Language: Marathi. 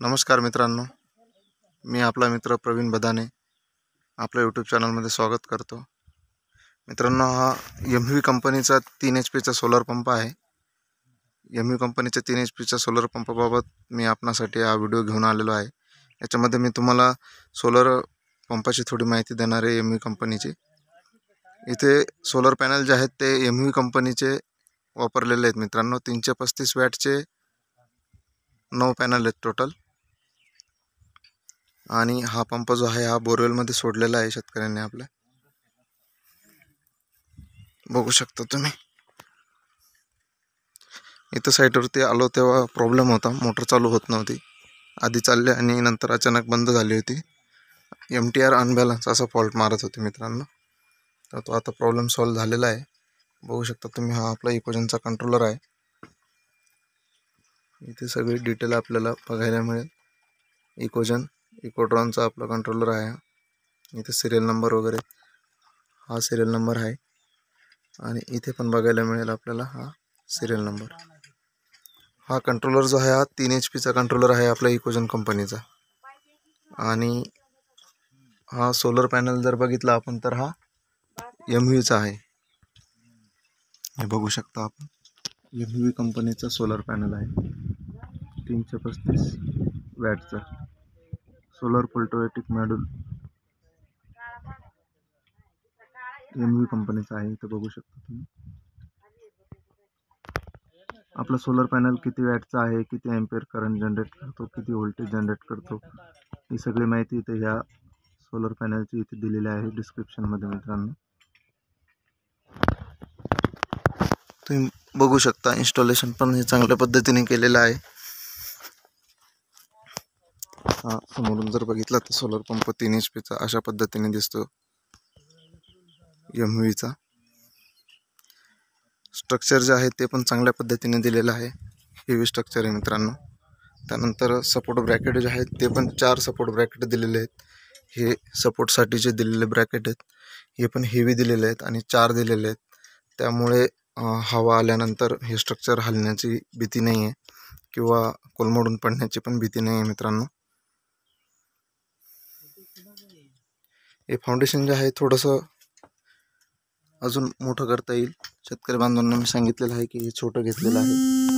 नमस्कार मित्रांनो, मी आपला मित्र प्रवीण बदाने आपल्या यूट्यूब चॅनलमध्ये स्वागत करतो। मित्रांनो, हा MV कंपनीचा 3 HP चा सोलर पंप आहे। MV कंपनीच्या 3 HP च्या सोलर पंपाबाबत मी आपणासाठी हा व्हिडिओ घेऊन आलेलो आहे। याच्यामध्ये मी तुम्हाला सोलर पंपाची थोडी माहिती देणार आहे। MV कंपनीची इथे सोलर पॅनल जे आहेत ते MV कंपनीचे वापरलेले आहेत। मित्रांनो, 335 वॅटचे 9 पॅनल आहेत टोटल। आणि हा पंप जो आहे हा बोरवेल मध्ये सोडलेला आहे शेतकऱ्यांनी आपल्या। बघू शकता तुम्ही, इथं साईटवरती आलो तेव्हा प्रॉब्लेम होता, मोटर चालू होत नव्हती। आधी चालले आणि नंतर अचानक बंद झाली होती। MTR अनबॅलन्स असा फॉल्ट मारत होते मित्रांनो। तर तो आता प्रॉब्लेम सॉल्व्ह झालेला आहे। बघू शकता तुम्ही, हा आपला इकोजनचा कंट्रोलर आहे। इथे सगळी डिटेल आपल्याला बघायला मिळेल। इकोजन इकोट्रॉनचा आपला कंट्रोलर आहे। इथे सिरियल नंबर वगैरे, हा सिरियल नंबर आहे। आणि इथे पण बघायला मिळेल आपल्याला हा सिरियल नंबर। हा कंट्रोलर जो आहे हा 3 HP चा कंट्रोलर आहे आपल्या इकोजन कंपनीचा। आणि हा सोलर पॅनल जर बघितला आपण तर हा MV चा आहे। हे बघू शकता आपण, MV कंपनीचा सोलर पॅनल आहे। 335 वॅटचा सोलर फोटोवोल्टिक मॉड्यूल MV कंपनीचा आहे। इथे बघू शकता तुम्ही, आपला सोलर पॅनल किती वॅटचा आहे, किती एम्पियर करंट जनरेट करतो, किती व्होल्टेज जनरेट करतो, ही सगळी माहिती इथे ह्या सोलर पॅनलची इथे दिलेली आहे डिस्क्रिप्शन मध्ये। मित्रांनो, तुम्ही बघू शकता इन्स्टॉलेशन पण हे चांगल्या पद्धतीने केलेलं आहे। हा समोरून जर बघितला तर सोलर पंप 3 HP चा अशा पद्धतीने दिसतो। MV चा स्ट्रक्चर जे आहे ते पण चांगल्या पद्धतीने दिलेलं आहे। हेवी स्ट्रक्चर आहे मित्रांनो। त्यानंतर सपोर्ट ब्रॅकेट जे आहेत ते पण 4 सपोर्ट ब्रॅकेट दिलेले आहेत। हे सपोर्ट साठी जे दिलेले ब्रॅकेट आहेत हे पण हेवी दिलेले आहेत आणि 4 दिलेले आहेत। त्यामुळे हवा आल्यानंतर हे स्ट्रक्चर हलण्याची भीती नाही आहे किंवा कोलमडून पडण्याची पण भीती नाही आहे मित्रांनो। हे फाउंडेशन जे आहे थोडंसं अजून मोठं करता येईल। शेतकरी बांधवांना मी सांगितलेलं आहे की हे छोटं घेतलेलं आहे।